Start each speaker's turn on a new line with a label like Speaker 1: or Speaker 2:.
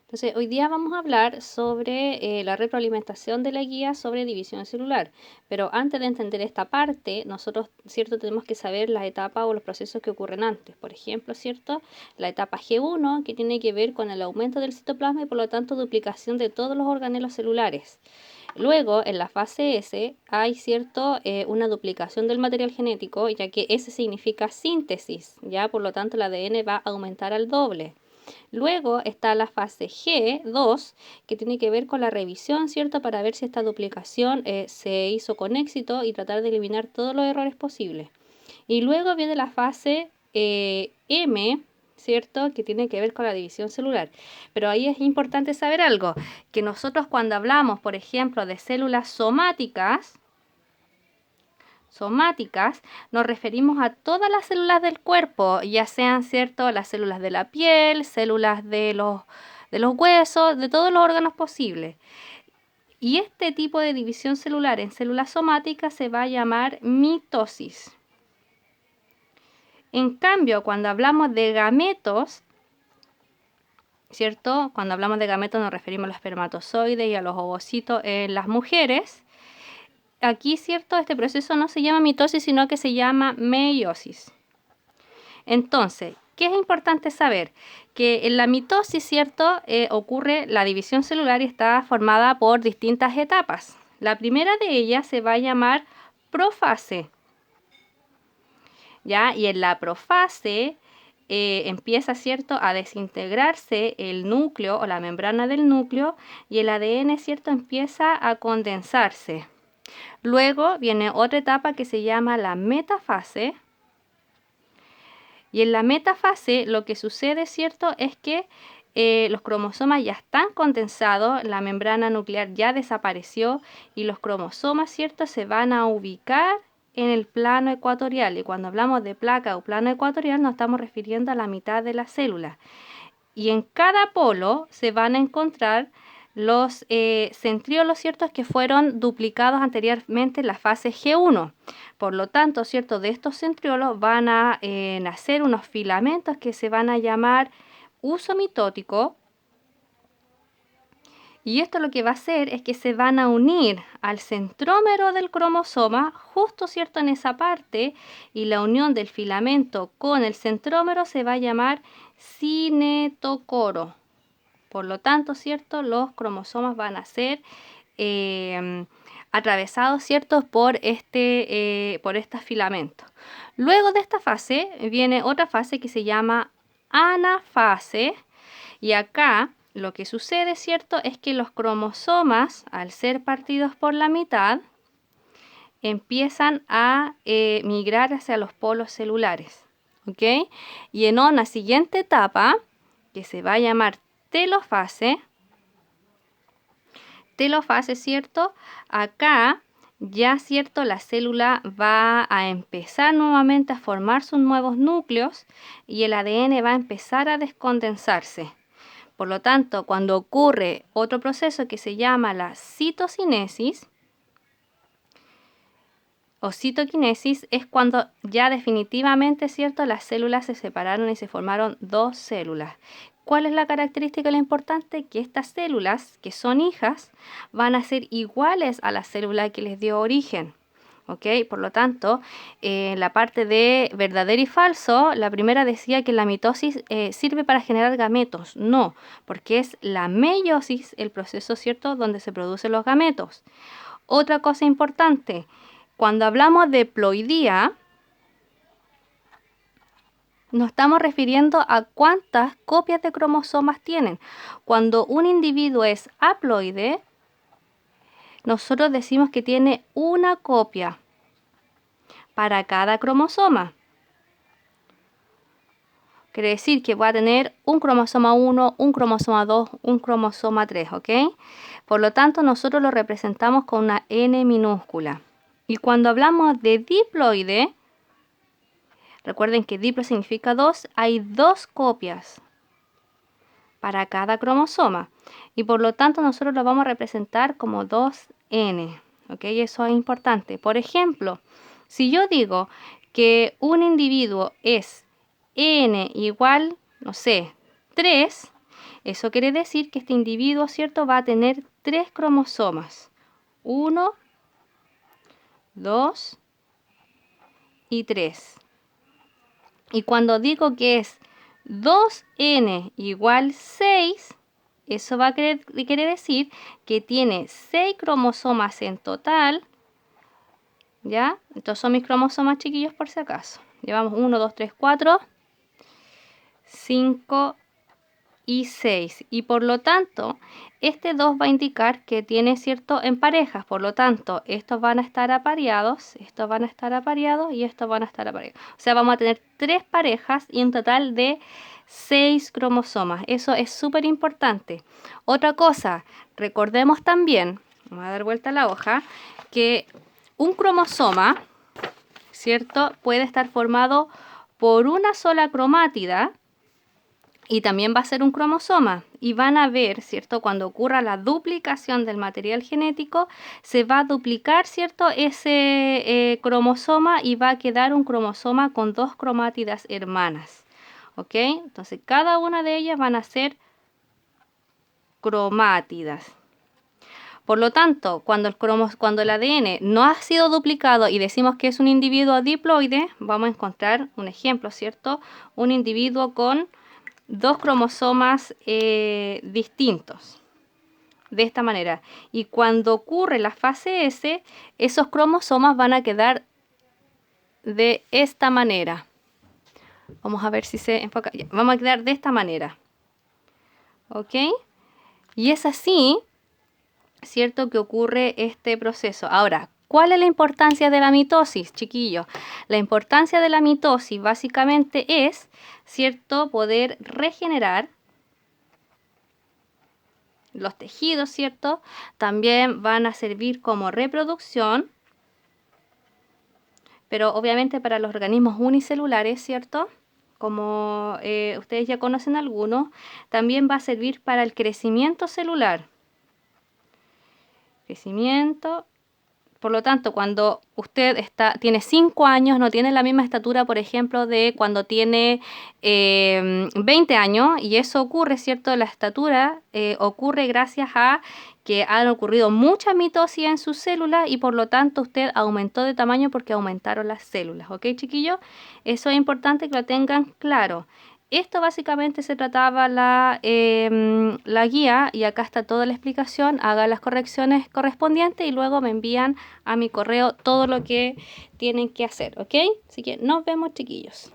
Speaker 1: Entonces, hoy día vamos a hablar sobre la retroalimentación de la guía sobre división celular. Pero antes de entender esta parte, nosotros, ¿cierto?, tenemos que saber las etapas o los procesos que ocurren antes. Por ejemplo, ¿cierto?, la etapa G1, que tiene que ver con el aumento del citoplasma y por lo tanto duplicación de todos los organelos celulares. Luego, en la fase S, hay una duplicación del material genético, ya que S significa síntesis, ¿ya? Por lo tanto, el ADN va a aumentar al doble. Luego está la fase G2, que tiene que ver con la revisión, ¿cierto? Para ver si esta duplicación se hizo con éxito y tratar de eliminar todos los errores posibles. Y luego viene la fase M, ¿cierto? Que tiene que ver con la división celular. Pero ahí es importante saber algo, que nosotros cuando hablamos, por ejemplo, de células somáticas, nos referimos a todas las células del cuerpo, ya sean, ¿cierto?, las células de la piel, células de los huesos, de todos los órganos posibles. Y este tipo de división celular en células somáticas se va a llamar mitosis. En cambio, cuando hablamos de gametos, ¿cierto? Cuando hablamos de gametos nos referimos a los espermatozoides y a los ovocitos en las mujeres. Aquí, ¿cierto?, este proceso no se llama mitosis, sino que se llama meiosis. Entonces, ¿qué es importante saber? Que en la mitosis, ¿cierto?, ocurre la división celular y está formada por distintas etapas. La primera de ellas se va a llamar profase, ¿ya? Y en la profase empieza, ¿cierto?, a desintegrarse el núcleo o la membrana del núcleo y el ADN, ¿cierto?, empieza a condensarse. Luego viene otra etapa que se llama la metafase. Y en la metafase lo que sucede, ¿cierto?, es que los cromosomas ya están condensados, la membrana nuclear ya desapareció y los cromosomas, ¿cierto?, se van a ubicar en el plano ecuatorial. Y cuando hablamos de placa o plano ecuatorial nos estamos refiriendo a la mitad de la célula. Y en cada polo se van a encontrar los centriolos, ¿cierto?, que fueron duplicados anteriormente en la fase G1. Por lo tanto, ¿cierto?, de estos centriolos van a nacer unos filamentos que se van a llamar uso mitótico. Y esto lo que va a hacer es que se van a unir al centrómero del cromosoma, justo, ¿cierto?, en esa parte, y la unión del filamento con el centrómero se va a llamar cinetocoro. Por lo tanto, ¿cierto?, los cromosomas van a ser atravesados, ¿cierto?, por estos filamentos. Luego de esta fase viene otra fase que se llama anafase, y acá lo que sucede, ¿cierto?, es que los cromosomas, al ser partidos por la mitad, empiezan a migrar hacia los polos celulares, ¿ok? Y en una siguiente etapa, que se va a llamar telofase, ¿cierto?, acá ya, ¿cierto?, la célula va a empezar nuevamente a formar sus nuevos núcleos y el ADN va a empezar a descondensarse. Por lo tanto, cuando ocurre otro proceso que se llama la citocinesis o citoquinesis, es cuando ya definitivamente, ¿cierto?, las células se separaron y se formaron dos células. ¿Cuál es la característica lo importante? Que estas células, que son hijas, van a ser iguales a la célula que les dio origen. ¿Ok? Por lo tanto, la parte de verdadero y falso, la primera decía que la mitosis sirve para generar gametos. No, porque es la meiosis el proceso, ¿cierto?, donde se producen los gametos. Otra cosa importante, cuando hablamos de ploidía, nos estamos refiriendo a cuántas copias de cromosomas tienen. Cuando un individuo es haploide, nosotros decimos que tiene una copia para cada cromosoma. Quiere decir que va a tener un cromosoma 1, un cromosoma 2, un cromosoma 3, ¿ok? Por lo tanto, nosotros lo representamos con una N minúscula. Y cuando hablamos de diploide, recuerden que diplo significa 2, hay 2 copias para cada cromosoma. Y por lo tanto, nosotros lo vamos a representar como 2N, ¿ok? Eso es importante. Por ejemplo, si yo digo que un individuo es N igual, no sé, 3, Eso quiere decir que este individuo, ¿cierto?, va a tener 3 cromosomas. 1, 2 y 3. Y cuando digo que es 2n igual 6, eso va a querer decir que tiene 6 cromosomas en total. ¿Ya? Estos son mis cromosomas, chiquillos, por si acaso. Llevamos 1, 2, 3, 4, 5 y 6. Y por lo tanto, este 2 va a indicar que tiene, ¿cierto?, en parejas. Por lo tanto, estos van a estar apareados, estos van a estar apareados y estos van a estar apareados. O sea, vamos a tener 3 parejas y un total de 6 cromosomas. Eso es súper importante. Otra cosa, recordemos también, vamos a dar vuelta a la hoja, que un cromosoma, ¿cierto?, puede estar formado por una sola cromátida y también va a ser un cromosoma. Y van a ver, ¿cierto?, cuando ocurra la duplicación del material genético, se va a duplicar, ¿cierto?, ese cromosoma y va a quedar un cromosoma con 2 cromátidas hermanas. ¿Ok? Entonces, cada una de ellas van a ser cromátidas. Por lo tanto, cuando el ADN no ha sido duplicado y decimos que es un individuo diploide, vamos a encontrar un ejemplo, ¿cierto? Un individuo con 2 cromosomas distintos, de esta manera. Y cuando ocurre la fase S, esos cromosomas van a quedar de esta manera. Vamos a ver si se enfoca. Ya, vamos a quedar de esta manera. ¿Ok? Y es así, ¿cierto?, que ocurre este proceso. Ahora, ¿cuál es la importancia de la mitosis, chiquillos? La importancia de la mitosis básicamente es, ¿cierto?, poder regenerar los tejidos, ¿cierto? También van a servir como reproducción, pero obviamente para los organismos unicelulares, ¿cierto?, como ustedes ya conocen algunos, también va a servir para el crecimiento celular. Crecimiento. Por lo tanto, cuando usted tiene 5 años, no tiene la misma estatura, por ejemplo, de cuando tiene 20 años, y eso ocurre, ¿cierto? La estatura ocurre gracias a que han ocurrido mucha mitosis en sus células y por lo tanto usted aumentó de tamaño porque aumentaron las células, ¿ok, chiquillos? Eso es importante que lo tengan claro. Esto básicamente se trataba la guía y acá está toda la explicación. Hagan las correcciones correspondientes y luego me envían a mi correo todo lo que tienen que hacer, ¿ok? Así que nos vemos, chiquillos.